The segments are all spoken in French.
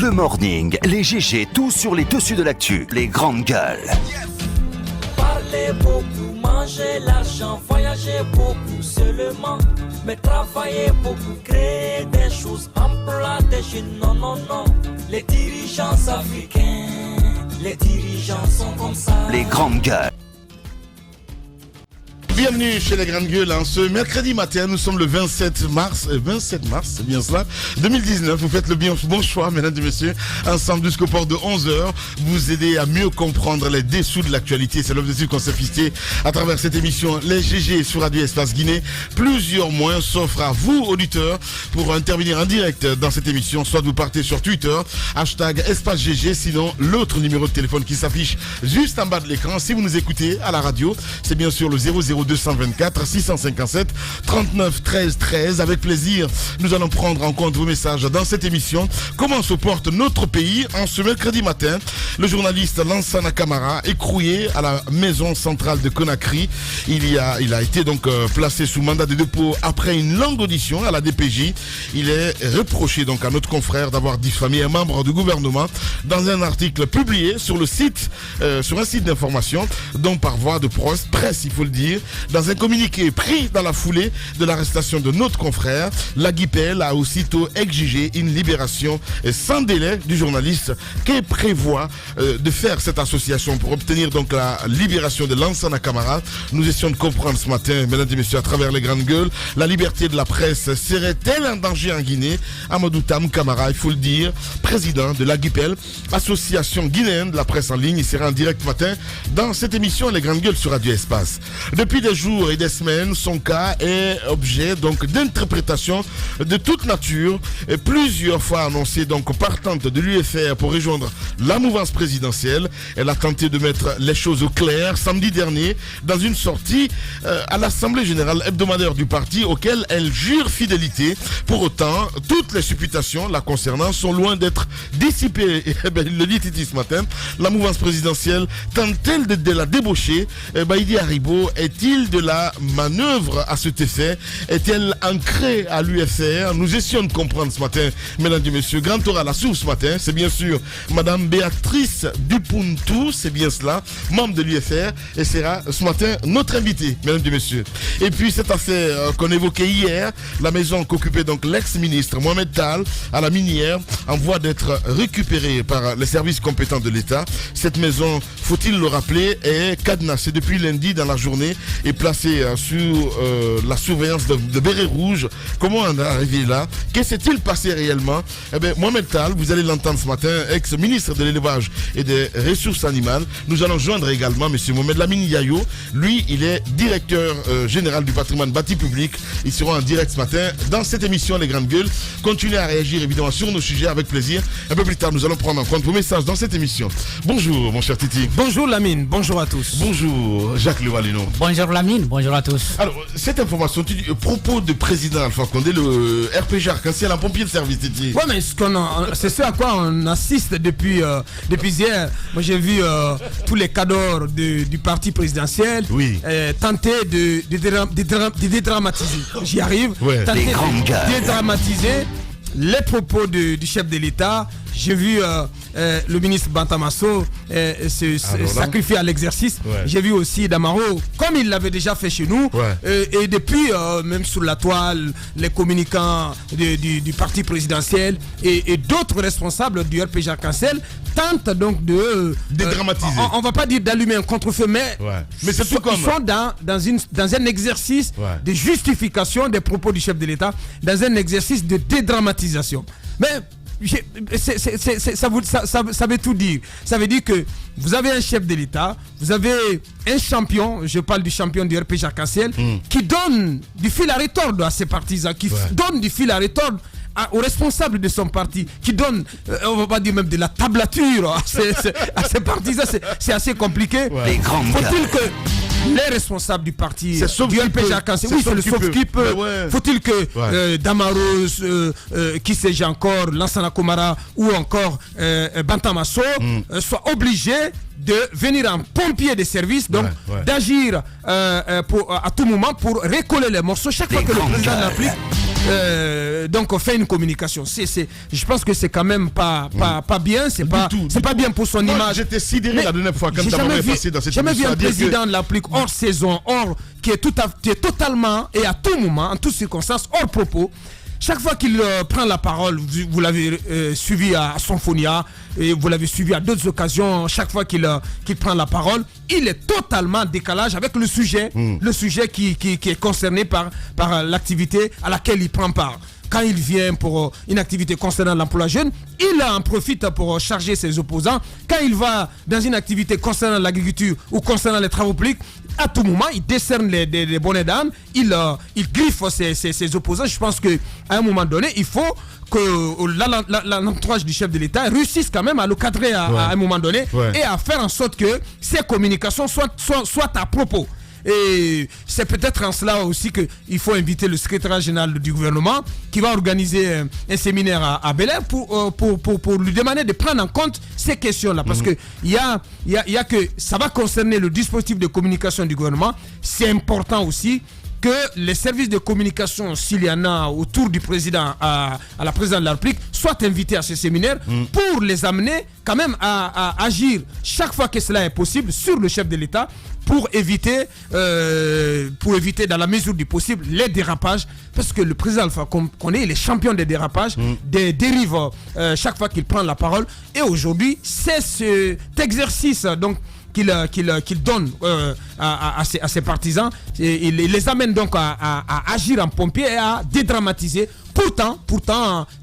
Le morning, les GG, tout sur les dessus de l'actu. Les grandes gueules. Parler beaucoup, manger l'argent, voyager beaucoup seulement. Mais travailler beaucoup, créer des choses, emploi des jeunes, non, non, non. Les dirigeants africains, les dirigeants sont comme ça. Les grandes gueules. Bienvenue chez les grandes gueules. Ce mercredi matin, nous sommes le 27 mars, c'est bien cela, 2019. Vous faites le bon choix, mesdames et messieurs. Ensemble jusqu'au port de 11h, vous aider à mieux comprendre les dessous de l'actualité. C'est l'objectif qu'on s'est fixé à travers cette émission. Les GG sur Radio Espace Guinée. Plusieurs moyens s'offrent à vous, auditeurs, pour intervenir en direct dans cette émission. Soit vous partez sur Twitter, hashtag Espace GG, sinon l'autre numéro de téléphone qui s'affiche juste en bas de l'écran. Si vous nous écoutez à la radio, c'est bien sûr le 00224 657 39 13 13. Avec plaisir, nous allons prendre en compte vos messages dans cette émission. Comment se porte notre pays en ce mercredi matin? Le journaliste Lansana Camara, écroué à la maison centrale de Conakry. Il a été donc placé sous mandat de dépôt après une longue audition à la DPJ. Il est reproché donc à notre confrère d'avoir diffamé un membre du gouvernement dans un article publié sur le site, sur un site d'information, dont par voie de presse, il faut le dire. Dans un communiqué pris dans la foulée de l'arrestation de notre confrère, la GIPEL a aussitôt exigé une libération sans délai du journaliste. Que prévoit de faire cette association pour obtenir donc la libération de Lansana Camara? Nous essayons de comprendre ce matin, mesdames et messieurs, à travers les grandes gueules, la liberté de la presse serait-elle un danger en Guinée? Amadou Tam Camara, il faut le dire, président de la GIPEL, association guinéenne de la presse en ligne, il sera en direct ce matin dans cette émission Les grandes gueules sur Radio Espace. Depuis des jours et des semaines, son cas est objet donc d'interprétations de toute nature, et plusieurs fois annoncée donc partante de l'UFR pour rejoindre la mouvance présidentielle. Elle a tenté de mettre les choses au clair samedi dernier dans une sortie à l'Assemblée générale hebdomadaire du parti auquel elle jure fidélité. Pour autant, toutes les supputations la concernant sont loin d'être dissipées. Il le dit Titi ce matin, la mouvance présidentielle tente-t-elle de la débaucher? Baïdi Haribo est-il de la manœuvre à cet effet? Est-elle ancrée à l'UFR? Nous essayons de comprendre ce matin, mesdames et messieurs. Grand oral à source ce matin, c'est bien sûr Madame Béatrice Dupuntu, c'est bien cela, membre de l'UFR, et sera ce matin notre invitée, mesdames et messieurs. Et puis cette affaire qu'on évoquait hier, la maison qu'occupait donc l'ex-ministre Mohamed Tal à la minière, en voie d'être récupérée par les services compétents de l'État. Cette maison, faut-il le rappeler, est cadenassée depuis lundi dans la journée et placée sous la surveillance de bérets rouges. Comment on est arrivé là? Que s'est-il passé réellement? Eh bien, Mohamed Tal, vous allez l'entendre ce matin, ex-ministre de l'élevage et des ressources animales. Nous allons joindre également M. Mohamed Lamine Yayo. Lui, il est directeur général du patrimoine bâti public. Ils seront en direct ce matin dans cette émission Les Grandes Gueules. Continuez à réagir évidemment sur nos sujets avec plaisir. Un peu plus tard, nous allons prendre en compte vos messages dans cette émission. Bonjour, mon cher Titi. Bonjour Lamine, bonjour à tous. Bonjour, Jacques Levalino. Bonjour Lamine, bonjour à tous. Alors, cette information, propos de président Alpha Condé, le RPG Arc-en-Ciel, un pompier de service, Titi. Ouais, mais c'est ce à quoi on assiste depuis hier. Moi, j'ai vu tous les cadres du parti présidentiel tenter de dédramatiser. J'y arrive. Ouais. Tenter de dédramatiser les propos du chef de l'État. J'ai vu le ministre Bantamasso se sacrifier à l'exercice. Ouais. J'ai vu aussi Damaro, comme il l'avait déjà fait chez nous. Ouais. Et depuis, même sous la toile, les communicants du parti présidentiel et d'autres responsables du RPG Arc-en-Ciel tentent donc de dédramatiser. On va pas dire d'allumer un contre-feu, mais, mais c'est tout comme... ils sont dans un exercice de justification des propos du chef de l'État, dans un exercice de dédramatisation. Mais ça veut tout dire. Ça veut dire que vous avez un chef de l'État, vous avez un champion, je parle du champion du RPG Arc-en-Ciel, qui donne du fil à retordre à ses partisans, qui donne du fil à retordre aux responsables de son parti, qui donne, on va pas dire même de la tablature à ses partisans. C'est assez compliqué. Faut-il que les responsables du parti du RPG Arc-en-Ciel, oui, c'est le sauf qui peut. Faut-il que Damaros, qui sais-je encore, Lansana Camara ou encore Bantamasso soient obligés de venir en pompier de service, donc d'agir à tout moment pour recoller les morceaux chaque fois que le président l'applique. donc on fait une communication. Je pense que c'est quand même pas bien, c'est pas bien pour son image. J'étais sidéré la dernière fois quand tu m'avais passé dans cette émission. J'ai jamais vu un président de la République hors saison, qui est totalement et à tout moment, en toutes circonstances, hors propos. Chaque fois qu'il prend la parole, vous l'avez suivi à Symphonia et vous l'avez suivi à d'autres occasions, chaque fois qu'il prend la parole, il est totalement en décalage avec le sujet qui est concerné par l'activité à laquelle il prend part. Quand il vient pour une activité concernant l'emploi jeune, il en profite pour charger ses opposants. Quand il va dans une activité concernant l'agriculture ou concernant les travaux publics, à tout moment, il décerne les bonnets d'âne, il griffe ses opposants. Je pense qu'à un moment donné, il faut que l'entourage du chef de l'État réussisse quand même à le cadrer à un moment donné et à faire en sorte que ces communications soient à propos. Et c'est peut-être en cela aussi qu'il faut inviter le secrétaire général du gouvernement qui va organiser un séminaire à Bel Air pour lui demander de prendre en compte ces questions-là. Parce que il y a que ça va concerner le dispositif de communication du gouvernement. C'est important aussi que les services de communication, s'il y en a autour du président à la présidente de la République, soient invités à ce séminaire pour les amener quand même à agir chaque fois que cela est possible sur le chef de l'État pour éviter dans la mesure du possible les dérapages, parce que le président Alpha Condé il est champion des dérapages, des dérives chaque fois qu'il prend la parole. Et aujourd'hui, c'est cet exercice donc qu'il donne à ses partisans, et il les amène donc à agir en pompier et à dédramatiser. Pourtant,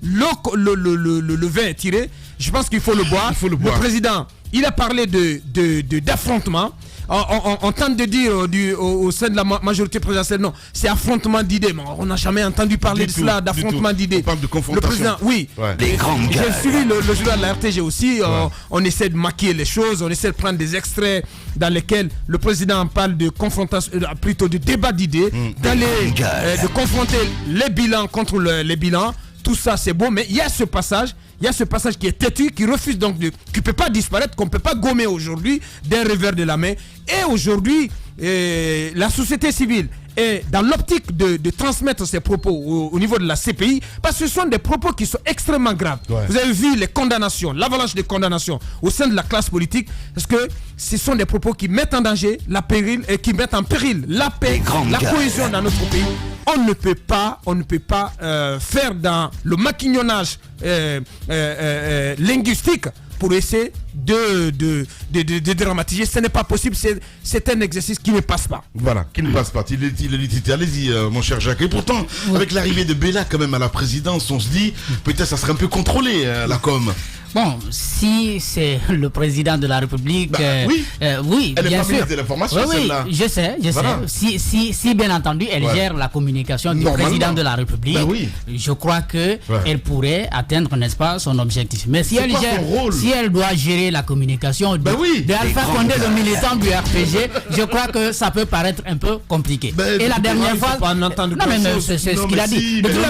le vin est tiré. Je pense qu'il faut le boire. Le président, il a parlé d'affrontement. On tente de dire au sein de la majorité présidentielle, non, c'est affrontement d'idées. Mais on n'a jamais entendu parler de cela, d'affrontement d'idées. On parle de confrontation. Le président, oui. J'ai suivi le journal de la RTG aussi. On essaie de maquiller les choses, on essaie de prendre des extraits dans lesquels le président parle de confrontation, plutôt de débat d'idées, de confronter les bilans contre les bilans. Tout ça c'est beau, mais il y a ce passage qui est têtu, qui refuse donc qui ne peut pas disparaître, qu'on ne peut pas gommer aujourd'hui d'un revers de la main. Et aujourd'hui, la société civile est dans l'optique de transmettre ces propos au niveau de la CPI, parce que ce sont des propos qui sont extrêmement graves. Vous avez vu les condamnations, l'avalanche des condamnations au sein de la classe politique, parce que ce sont des propos qui mettent en danger qui mettent en péril la paix, la cohésion dans notre pays. On ne peut pas faire dans le maquignonnage linguistique pour essayer de dramatiser. Ce n'est pas possible, c'est un exercice qui ne passe pas. Voilà, qui ne passe pas. Allez-y, mon cher Jacques. Et pourtant, avec l'arrivée de Bella quand même à la présidence, on se dit, peut-être ça serait un peu contrôlé, la com. Bon, si c'est le président de la République, oui, elle bien est pas sûr. ministre de l'information, celle-là. Je sais. Si bien entendu, elle gère la communication du président de la République, je crois que elle pourrait atteindre, n'est-ce pas, son objectif. Mais si elle doit gérer la communication de Alpha Condé, le militant du RPG, je crois que ça peut paraître un peu compliqué. Et la dernière fois, c'est ce qu'il a dit. De toute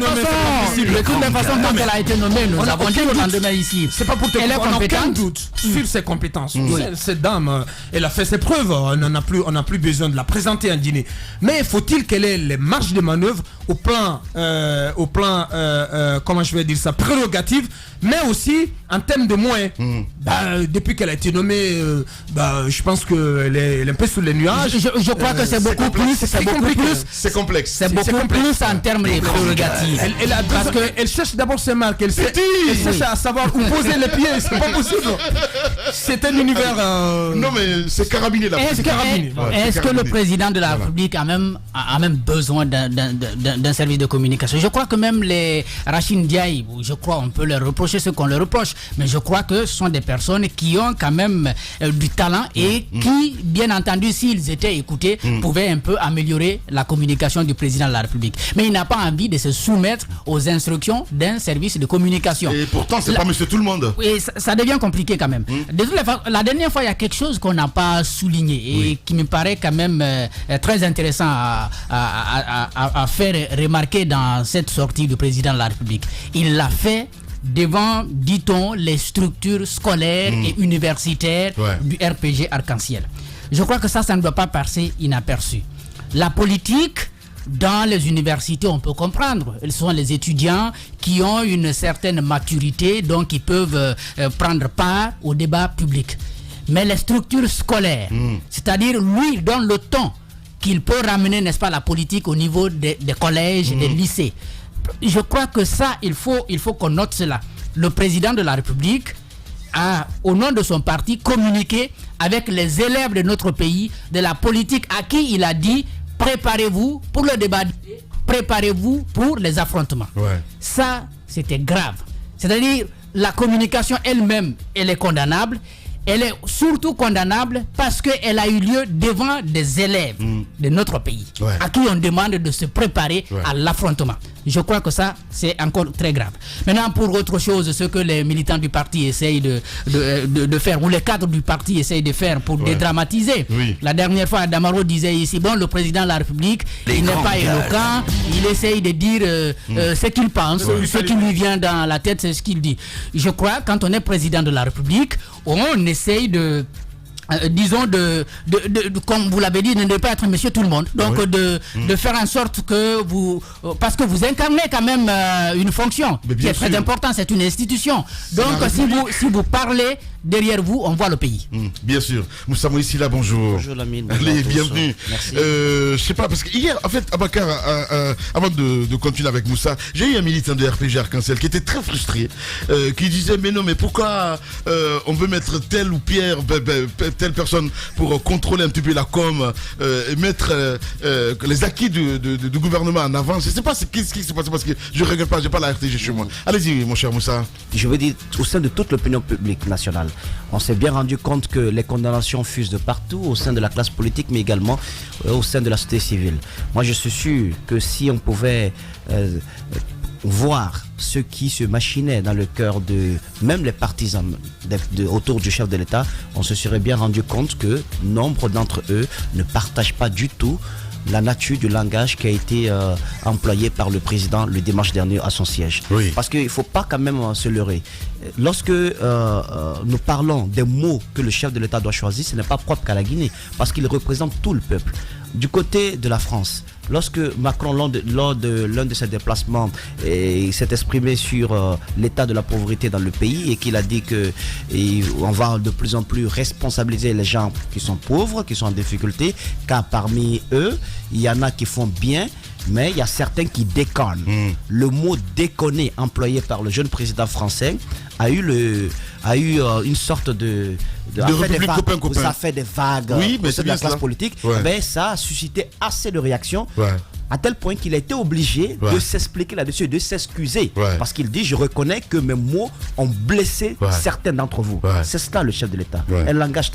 façon, quand elle a été nommée, nous avons dit le lendemain ici. Pour te dire, on n'a aucun doute sur ses compétences. Cette dame, elle a fait ses preuves. On n'a plus besoin de la présenter en dîner. Mais faut-il qu'elle ait les marges de manœuvre au plan comment je vais dire ça, prérogative, mais aussi en termes de moyens. Depuis qu'elle a été nommée, je pense qu'elle est un peu sous les nuages. Je crois que c'est beaucoup plus. C'est complexe. C'est beaucoup plus en termes de prérogatives. Parce qu'elle cherche d'abord ses marques. Elle cherche à savoir où poser les pieds. C'est pas possible. C'est un univers. Non, mais c'est carabiné là. Est-ce que le président de la République a même besoin d'un service de communication? Je crois que même les Rachid Ndiaye, je crois on peut leur reprocher ce qu'on leur reproche, mais je crois que ce sont des personnes qui ont quand même du talent et qui, bien entendu, s'ils étaient écoutés, pouvaient un peu améliorer la communication du président de la République. Mais il n'a pas envie de se soumettre aux instructions d'un service de communication. Et pourtant, c'est pas monsieur tout le monde. Et ça devient compliqué quand même. De toute façon, la dernière fois, il y a quelque chose qu'on n'a pas souligné et qui me paraît quand même très intéressant à faire remarquer dans cette sortie du président de la République. Il l'a fait devant, dit-on, les structures scolaires et universitaires du RPG Arc-en-Ciel. Je crois que ça ne doit pas passer inaperçu. La politique dans les universités, on peut comprendre. Ce sont les étudiants qui ont une certaine maturité, donc ils peuvent prendre part au débat public. Mais les structures scolaires, c'est-à-dire lui donne le temps qu'il peut ramener, n'est-ce pas, la politique au niveau des collèges, des lycées. Je crois que ça, il faut qu'on note cela. Le président de la République a, au nom de son parti, communiqué avec les élèves de notre pays de la politique à qui il a dit préparez-vous pour le débat, préparez-vous pour les affrontements. Ça, c'était grave. C'est-à-dire, la communication elle-même, elle est condamnable. Elle est surtout condamnable parce qu'elle a eu lieu devant des élèves de notre pays à qui on demande de se préparer à l'affrontement. Je crois que ça, c'est encore très grave. Maintenant, pour autre chose, ce que les militants du parti essayent de faire, ou les cadres du parti essayent de faire pour dédramatiser. La dernière fois, Damaro disait ici, bon, le président de la République, il n'est pas éloquent, il essaye de dire ce qu'il pense, ce qui lui vient dans la tête, c'est ce qu'il dit. Je crois, quand on est président de la République, on essaye de... disons comme vous l'avez dit, de ne pas être monsieur tout le monde, donc de faire en sorte que vous, parce que vous incarnez quand même une fonction qui est très importante, c'est une institution, donc si vous parlez, derrière vous, on voit le pays. Bien sûr. Moussa Moïsi là, bonjour. Bonjour Lamine. Allez, bienvenue. Merci. Je sais pas, parce que hier, en fait, Abakar, avant de continuer avec Moussa, j'ai eu un militant de RPG Arc-en-Ciel qui était très frustré, qui disait mais non, mais pourquoi on veut mettre telle ou telle personne pour contrôler un petit peu la com, et mettre les acquis du gouvernement en avant. Je sais pas ce qui s'est passé parce que je regarde pas, j'ai pas la RTG chez moi. Allez-y, mon cher Moussa. Je veux dire, au sein de toute l'opinion publique nationale, on s'est bien rendu compte que les condamnations fusent de partout, au sein de la classe politique, mais également au sein de la société civile. Moi, je suis sûr que si on pouvait voir ce qui se machinait dans le cœur de même les partisans autour du chef de l'État, on se serait bien rendu compte que nombre d'entre eux ne partagent pas du tout la nature du langage qui a été employé par le président le dimanche dernier à son siège. Parce qu'il ne faut pas quand même se leurrer. Lorsque nous parlons des mots que le chef de l'État doit choisir, ce n'est pas propre qu'à la Guinée, parce qu'il représente tout le peuple. Du côté de la France, lorsque Macron, lors de l'un de ses déplacements, s'est exprimé sur l'état de la pauvreté dans le pays et qu'il a dit qu'on va de plus en plus responsabiliser les gens qui sont pauvres, qui sont en difficulté, car parmi eux, il y en a qui font bien, mais il y a certains qui déconnent. Le mot déconner employé par le jeune président français a eu une sorte de république copain-copain. Ça fait des vagues au sein de la classe politique. Mais ça a suscité assez de réactions. À tel point qu'il a été obligé de s'expliquer là-dessus, de s'excuser. Parce qu'il dit, je reconnais que mes mots ont blessé certains d'entre vous. C'est ça le chef de l'État. Un langage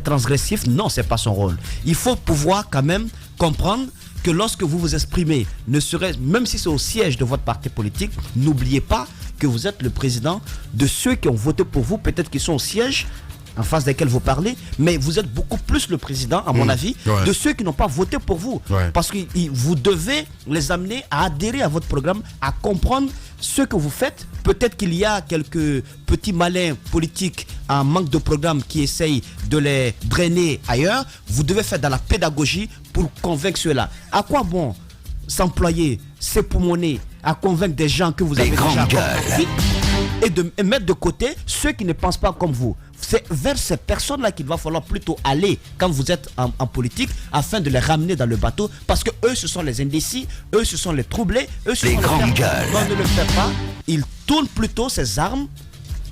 transgressif, non, c'est pas son rôle. Il faut pouvoir quand même comprendre que lorsque vous vous exprimez, même si c'est au siège de votre parti politique, n'oubliez pas que vous êtes le président de ceux qui ont voté pour vous, peut-être qu'ils sont au siège en face desquels vous parlez, mais vous êtes beaucoup plus le président, à mon avis, de ceux qui n'ont pas voté pour vous. Parce que vous devez les amener à adhérer à votre programme, à comprendre ce que vous faites. Peut-être qu'il y a quelques petits malins politiques en manque de programme qui essayent de les drainer ailleurs. Vous devez faire de la pédagogie pour convaincre ceux-là. À quoi bon s'employer, s'époumoner à convaincre des gens que vous avez déjà convaincus et de mettre de côté ceux qui ne pensent pas comme vous? C'est vers ces personnes-là qu'il va falloir plutôt aller quand vous êtes en politique, afin de les ramener dans le bateau, parce que eux ce sont les indécis, eux ce sont les troublés, eux ce sont les grandes gueules. Non, ne le fait pas. Il tourne plutôt ses armes,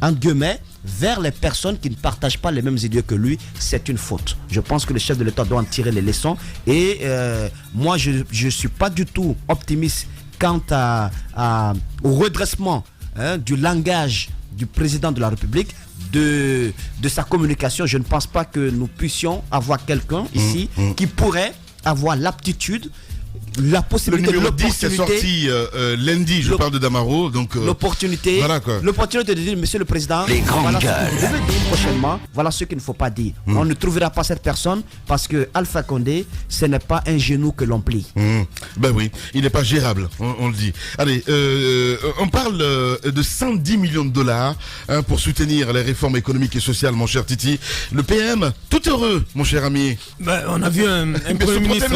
en guillemets, vers les personnes qui ne partagent pas les mêmes idées que lui. C'est une faute. Je pense que le chef de l'État doit en tirer les leçons. Et moi, je ne suis pas du tout optimiste quant au redressement du langage du président de la République, de sa communication. Je ne pense pas que nous puissions avoir quelqu'un ici qui pourrait avoir l'aptitude, la possibilité, le numéro 10 est sorti lundi, je parle de Damaro, donc l'opportunité de dire, monsieur le président, voilà ce que vous devez dire prochainement, voilà ce qu'il ne faut pas dire. On ne trouvera pas cette personne parce que Alpha Condé, ce n'est pas un genou que l'on plie. Ben oui, il n'est pas gérable, on le dit. Allez, on parle de 110 millions de dollars pour soutenir les réformes économiques et sociales, mon cher Titi. Le PM, tout heureux, mon cher ami. On a vu un Premier ministre,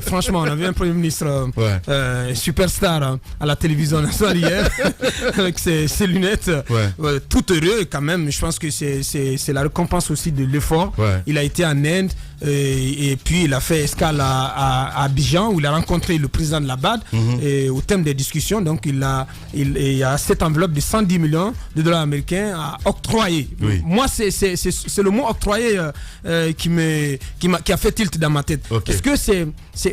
franchement, on a vu un Premier ministre superstar à la télévision nationale hier, avec ses lunettes, tout heureux quand même. Je pense que c'est la récompense aussi de l'effort. Il a été en Inde et puis il a fait escale à Abidjan où il a rencontré le président de la BAD et au thème des discussions. Donc il y a cette enveloppe de 110 millions de dollars américains à octroyer. Moi, c'est le mot octroyer qui a fait tilt dans ma tête. Est-ce que c'est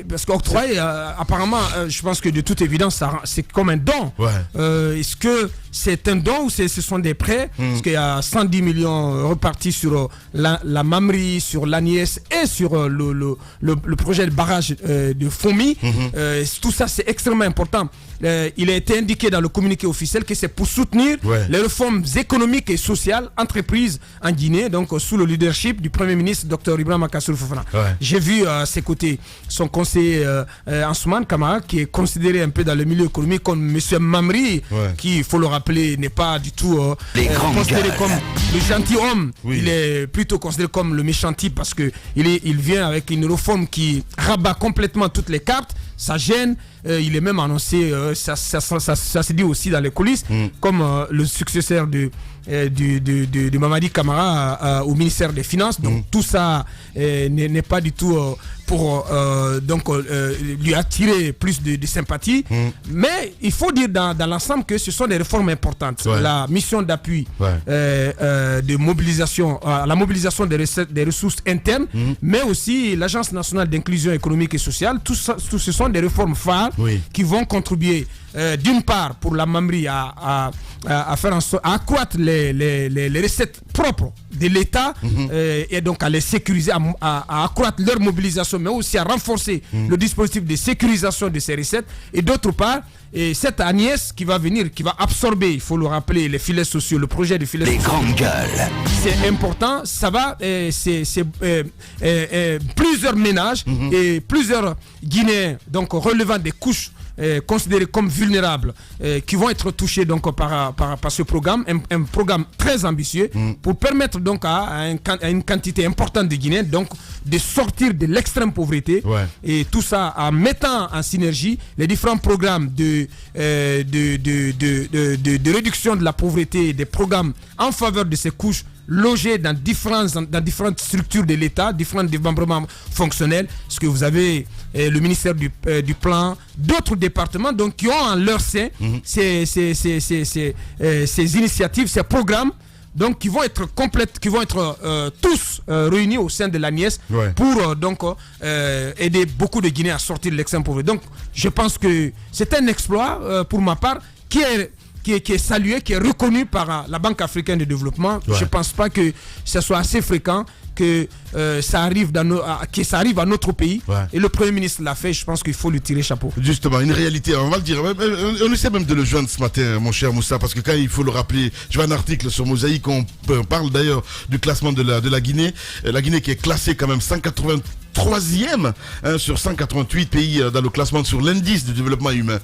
parce qu'octroyer, apparemment, je pense que de toute évidence, c'est comme un don. Est-ce que c'est un don ou ce sont des prêts? Parce qu'il y a 110 millions repartis sur la Mamri, sur l'Agnès et sur le projet de barrage de Fomi. Tout ça, c'est extrêmement important. Il a été indiqué dans le communiqué officiel que c'est pour soutenir les réformes économiques et sociales entreprises en Guinée, donc sous le leadership du Premier ministre Dr Ibrahima Kassoulou Fofana. J'ai vu à ses côtés son conseiller Ansoumane Kamara, qui est considéré un peu dans le milieu économique comme M. Mamri, qui, il faut le rappeler, n'est pas du tout considéré comme le gentil homme. Il est plutôt considéré comme le méchant type parce qu'il vient avec une réforme qui rabat complètement toutes les cartes. Ça gêne, il est même annoncé, ça se dit aussi dans les coulisses, comme le successeur de Mamadi Camara au ministère des Finances. Donc tout ça n'est pas du tout pour lui attirer plus de sympathie. Mais il faut dire dans l'ensemble que ce sont des réformes importantes. La mission d'appui de mobilisation, la mobilisation des ressources internes, mais aussi l'Agence nationale d'inclusion économique et sociale, tout ce sont des réformes phares qui vont contribuer d'une part pour la Mamri à faire en sorte, à accroître les recettes propres de l'État et donc à les sécuriser, à accroître leur mobilisation, mais aussi à renforcer le dispositif de sécurisation de ces recettes. Et d'autre part, et cette Agnès qui va venir, qui va absorber, il faut le rappeler, les filets sociaux, le projet de filets sociaux. Les grandes gueules. C'est important, ça va, plusieurs ménages et plusieurs Guinéens, donc relevant des couches considérés comme vulnérables, qui vont être touchés donc par ce programme, un programme très ambitieux pour permettre donc à une quantité importante de Guinéens donc de sortir de l'extrême pauvreté, et tout ça en mettant en synergie les différents programmes de réduction de la pauvreté, des programmes en faveur de ces couches logés dans différentes structures de l'État, différents démembrements fonctionnels, parce que vous avez le ministère du Plan, d'autres départements donc, qui ont en leur sein ces initiatives, ces programmes, donc qui vont être complètes, qui vont être tous réunis au sein de l'ANIES pour donc aider beaucoup de Guinéens à sortir de l'extrême pauvreté. Donc je pense que c'est un exploit pour ma part qui est salué, qui est reconnu par la Banque africaine de développement. Je ne pense pas que ce soit assez fréquent que ça arrive à notre pays. Et le Premier ministre l'a fait, je pense qu'il faut lui tirer chapeau. Justement, une réalité, on va le dire. On essaie même de le joindre ce matin, mon cher Moussa, parce que quand il faut le rappeler, je vois un article sur Mosaïque, on parle d'ailleurs du classement de la Guinée. La Guinée qui est classée quand même 183e sur 188 pays dans le classement sur l'indice de développement humain.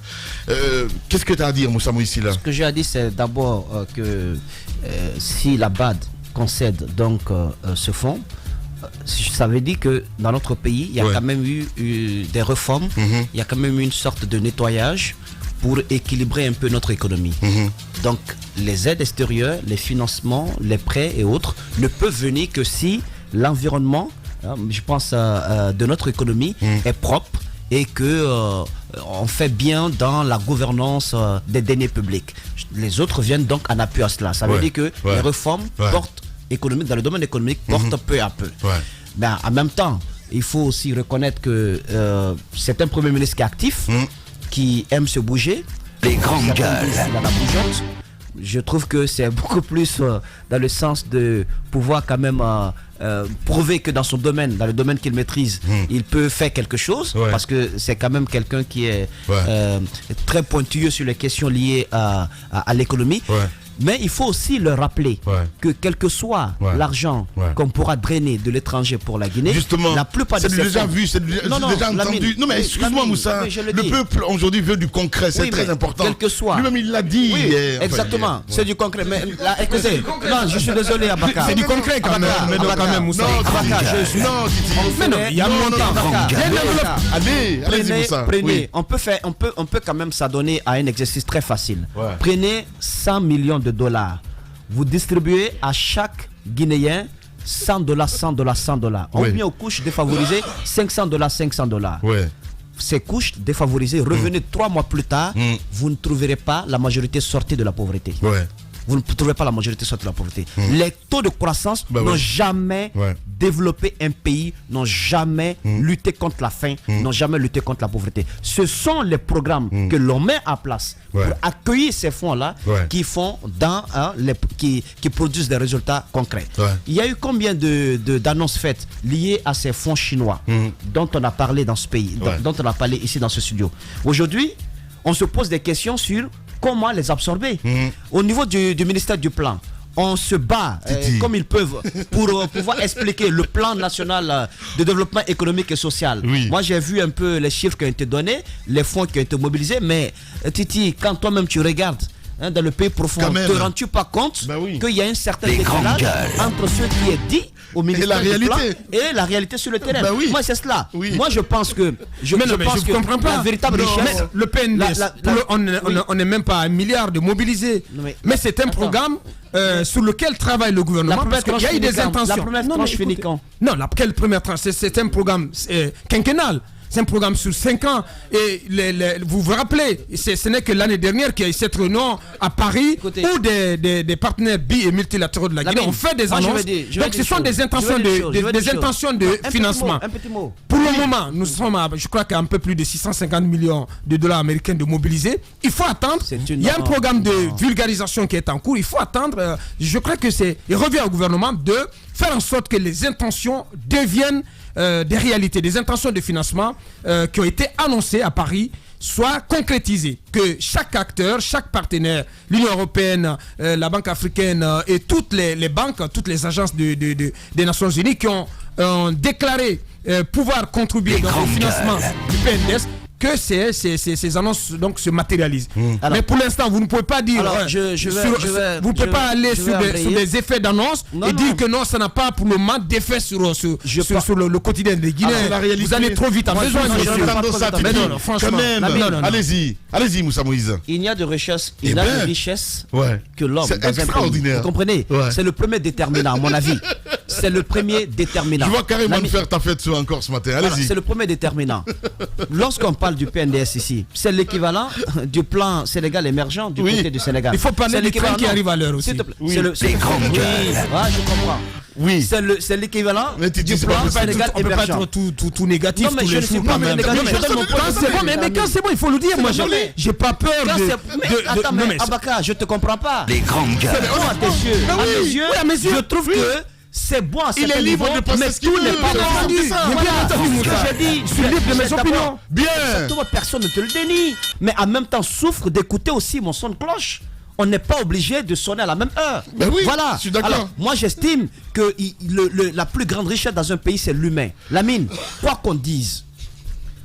Qu'est-ce que tu as à dire, Moussa Moïsi, là? Ce que j'ai à dire, c'est d'abord que si la BAD concède donc ce fonds, ça veut dire que dans notre pays, il y a quand même eu des réformes, il y a quand même eu une sorte de nettoyage pour équilibrer un peu notre économie. Donc les aides extérieures, les financements, les prêts et autres ne peuvent venir que si l'environnement, je pense, de notre économie est propre et que on fait bien dans la gouvernance des deniers publics. Les autres viennent donc en appui à cela. Ça veut dire que les réformes économiques dans le domaine économique portent peu à peu. Ben, en même temps, il faut aussi reconnaître que c'est un Premier ministre qui est actif, qui aime se bouger. Les grandes gueules. Je trouve que c'est beaucoup plus dans le sens de pouvoir quand même prouver que dans son domaine, dans le domaine qu'il maîtrise, il peut faire quelque chose, parce que c'est quand même quelqu'un qui est très pointilleux sur les questions liées à l'économie. Mais il faut aussi leur rappeler que quel que soit l'argent qu'on pourra drainer de l'étranger pour la Guinée, justement, la plupart de ces déjà vu, c'est déjà entendu. Non mais excuse-moi Moussa, le peuple aujourd'hui veut du concret, c'est très important. Quel que soit. Lui-même il l'a dit. Exactement, c'est du concret. Mais là, écoutez, non, je suis désolé Abaka. C'est du concret quand même, Moussa. Abaka, je suis... Non, il y a longtemps. Allez-y Moussa. Prenez, on peut quand même s'adonner à un exercice très facile. Prenez 100 millions de dollars. Vous distribuez à chaque Guinéen $100, $100. On met aux couches défavorisées $500. Ces couches défavorisées, revenez 3 mois plus tard, vous ne trouverez pas la majorité sortie de la pauvreté. Vous ne trouverez pas la majorité sortie de la pauvreté. Les taux de croissance n'ont jamais développé un pays, n'ont jamais lutté contre la faim, n'ont jamais lutté contre la pauvreté. Ce sont les programmes que l'on met en place pour accueillir ces fonds-là qui font qui produisent des résultats concrets. Il y a eu combien d'annonces faites liées à ces fonds chinois dont on a parlé dans ce pays, dont on a parlé ici dans ce studio. Aujourd'hui, on se pose des questions sur comment les absorber. Au niveau du ministère du Plan, on se bat comme ils peuvent pour pouvoir expliquer le plan national de développement économique et social. Moi j'ai vu un peu les chiffres qui ont été donnés, les fonds qui ont été mobilisés, mais Titi, quand toi-même tu regardes dans le pays profond, ne te rends-tu pas compte qu'il y a un certain décalage entre ce qui est dit au ministère du Plan et la réalité sur le terrain? Moi c'est cela. Moi je pense que je comprends pas la véritable richesse. Le PNDS, on n'est même pas à 1 milliard de mobilisés. Mais c'est un programme sur lequel travaille le gouvernement, parce qu'il y a eu des intentions. La première tranche finit quand? Non, quelle première tranche? C'est un programme quinquennal. C'est un programme sur 5 ans. Et vous vous rappelez, ce n'est que l'année dernière qu'il y a eu cette réunion à Paris où des partenaires bi et multilatéraux de la Guinée ont fait des annonces. Donc ce sont des intentions de financement. Pour le moment, nous sommes à, je crois, qu'à un peu plus de 650 millions de dollars américains de mobilisés. Il faut attendre. Il y a un programme de vulgarisation qui est en cours. Il faut attendre. Je crois que il revient au gouvernement de faire en sorte que les intentions deviennent des réalités, des intentions de financement qui ont été annoncées à Paris soient concrétisées, que chaque acteur, chaque partenaire, l'Union européenne, la Banque africaine et toutes les banques, toutes les agences des Nations Unies qui ont déclaré pouvoir contribuer au financement du PNDS, que ces annonces donc se matérialisent. Mais pour l'instant, vous ne pouvez pas dire, vous ne pouvez pas aller sur des effets d'annonce et dire que non, ça n'a pas pour le moment d'effet sur le quotidien des Guinéens. Vous allez trop vite en besoin. Mais non, franchement, allez-y Moussa Moïse. Il n'y a de richesse, que l'homme. C'est extraordinaire. Vous comprenez? C'est le premier déterminant, à mon avis. C'est le premier déterminant. Tu vas carrément faire ta fête encore ce matin. Allez-y. C'est le premier déterminant. Lorsqu'on parle du PNDS ici, c'est l'équivalent du plan Sénégal émergent du côté du Sénégal. Il faut parler des trains qui arrivent à l'heure aussi. Je comprends. Oui. C'est l'équivalent du plan Sénégal émergent. On ne peut pas être tout négatif tous les jours quand même. Mais quand c'est bon, il faut le dire. Moi, j'ai pas peur Attends, mais Abaka, je te comprends pas. Les grandes gueules. À tes yeux, je trouve que c'est bon à certains niveaux, mais tout n'est pas défendu. Je suis libre de mes opinions. Bien. Personne ne te le dénie. Mais en même temps, souffre d'écouter aussi mon son de cloche. On n'est pas obligé de sonner à la même heure. Ben oui, voilà. Je suis d'accord. Alors, moi, j'estime que la plus grande richesse dans un pays, c'est l'humain. Lamine, quoi qu'on dise,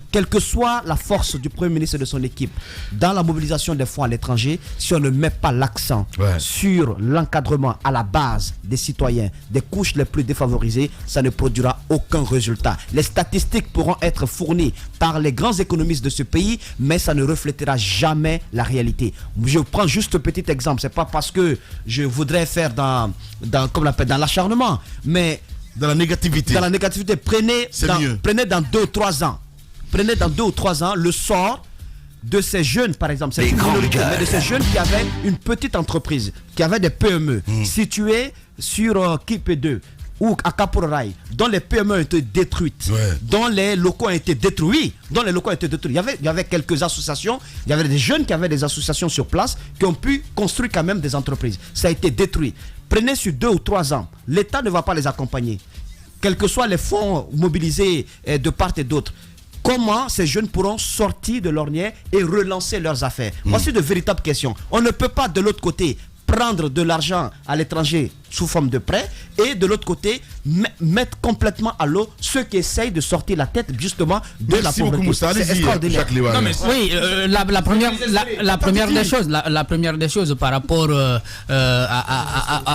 quelle que soit la force du Premier ministre et de son équipe dans la mobilisation des fonds à l'étranger, si on ne met pas l'accent sur l'encadrement à la base des citoyens, des couches les plus défavorisées, ça ne produira aucun résultat. Les statistiques pourront être fournies par les grands économistes de ce pays, mais ça ne reflétera jamais la réalité. Je prends juste un petit exemple, c'est pas parce que je voudrais faire dans l'acharnement, mais dans la négativité. Dans la négativité, prenez dans 2 ou 3 ans. Prenez dans 2 ou 3 ans le sort de ces jeunes, par exemple, c'est une minorité, mais de ces jeunes qui avaient une petite entreprise, qui avaient des PME situées sur Kipe 2 ou à Kaporaï, dont les PME ont été détruites, dont les locaux ont été détruits, Il y avait quelques associations, il y avait des jeunes qui avaient des associations sur place qui ont pu construire quand même des entreprises. Ça a été détruit. Prenez sur 2 ou 3 ans, l'État ne va pas les accompagner. Quels que soient les fonds mobilisés de part et d'autre, comment ces jeunes pourront sortir de l'ornière et relancer leurs affaires? Voici de véritables questions. On ne peut pas de l'autre côté prendre de l'argent à l'étranger sous forme de prêt, et de l'autre côté, mettre complètement à l'eau ceux qui essayent de sortir la tête justement de la pauvreté. C'est extraordinaire. Oui, la première des choses par rapport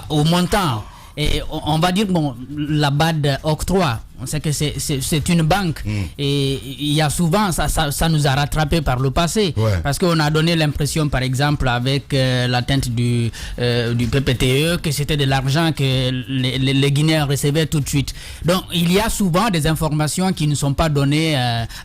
au montant. Et on va dire, bon, la BAD octroie, on sait que c'est une banque, et il y a souvent, ça nous a rattrapé par le passé, parce qu'on a donné l'impression, par exemple, avec l'atteinte du PPTE, que c'était de l'argent que les Guinéens recevaient tout de suite. Donc il y a souvent des informations qui ne sont pas données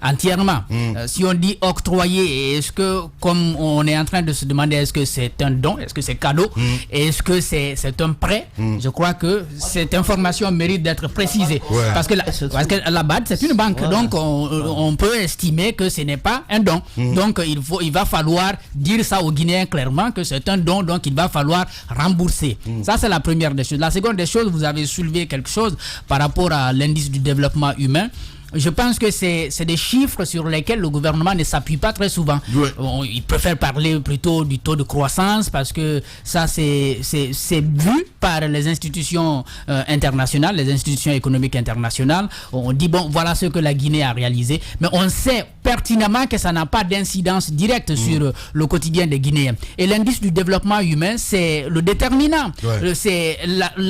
entièrement. Si on dit octroyer, est-ce que, comme on est en train de se demander, est-ce que c'est un don, est-ce que c'est cadeau, est-ce que c'est un prêt, je crois que cette information mérite d'être précisée, parce que la BAD c'est une banque, donc on peut estimer que ce n'est pas un don. Donc il va falloir dire ça aux Guinéens clairement que c'est un don, donc il va falloir rembourser. Ça c'est la première des choses. La seconde des choses, vous avez soulevé quelque chose par rapport à l'indice du développement humain. Je pense que c'est des chiffres sur lesquels le gouvernement ne s'appuie pas très souvent. Il préfère parler plutôt du taux de croissance, parce que ça c'est vu par les institutions internationales, les institutions économiques internationales. On dit bon, voilà ce que la Guinée a réalisé, mais on sait pertinemment que ça n'a pas d'incidence directe sur le quotidien des Guinéens. Et l'indice du développement humain, c'est le déterminant. C'est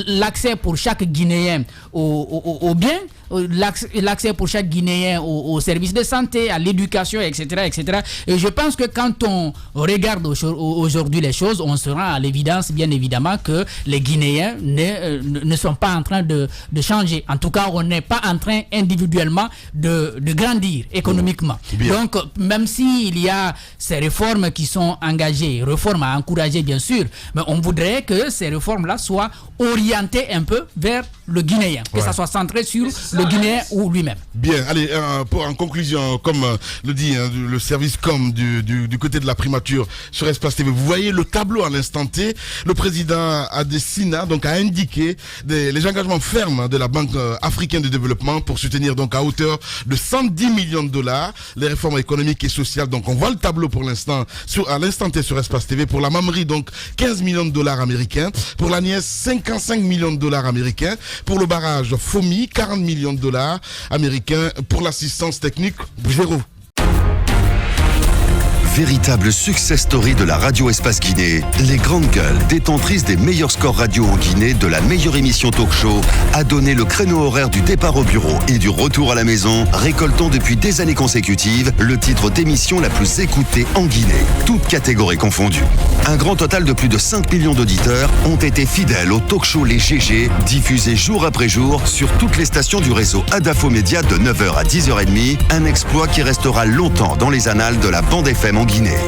l'accès pour chaque Guinéen aux biens, l'accès pour chaque Guinéen aux services de santé, à l'éducation, etc., etc. Et je pense que quand on regarde aujourd'hui les choses, on se rend à l'évidence, bien évidemment, que les Guinéens ne sont pas en train de changer. En tout cas, on n'est pas en train individuellement de grandir économiquement. Donc, même s'il y a ces réformes qui sont engagées, réformes à encourager bien sûr, mais on voudrait que ces réformes-là soient orientées un peu vers le Guinéen, que ça soit centré sur le Guinéen ou lui-même. Bien, allez, en conclusion, comme le dit le service com du côté de la primature sur Espace TV, vous voyez le tableau à l'instant T. Le président Adesina donc a indiqué les engagements fermes de la Banque africaine de développement pour soutenir donc à hauteur de 110 millions de dollars les réformes économiques et sociales. Donc on voit le tableau pour l'instant à l'instant T sur Espace TV. Pour la Mamri, donc 15 millions de dollars américains. Pour la Nièce, 55 millions de dollars américains. Pour le barrage Fomi, 40 millions de dollars américains. Pour l'assistance technique, 0. Véritable success story de la radio Espace Guinée, les grandes gueules, détentrices des meilleurs scores radio en Guinée, de la meilleure émission talk show, a donné le créneau horaire du départ au bureau et du retour à la maison, récoltant depuis des années consécutives le titre d'émission la plus écoutée en Guinée, toutes catégories confondues. Un grand total de plus de 5 millions d'auditeurs ont été fidèles au talk show Les GG, diffusé jour après jour sur toutes les stations du réseau Adafo Média de 9h à 10h30, un exploit qui restera longtemps dans les annales de la bande FM en Guinée.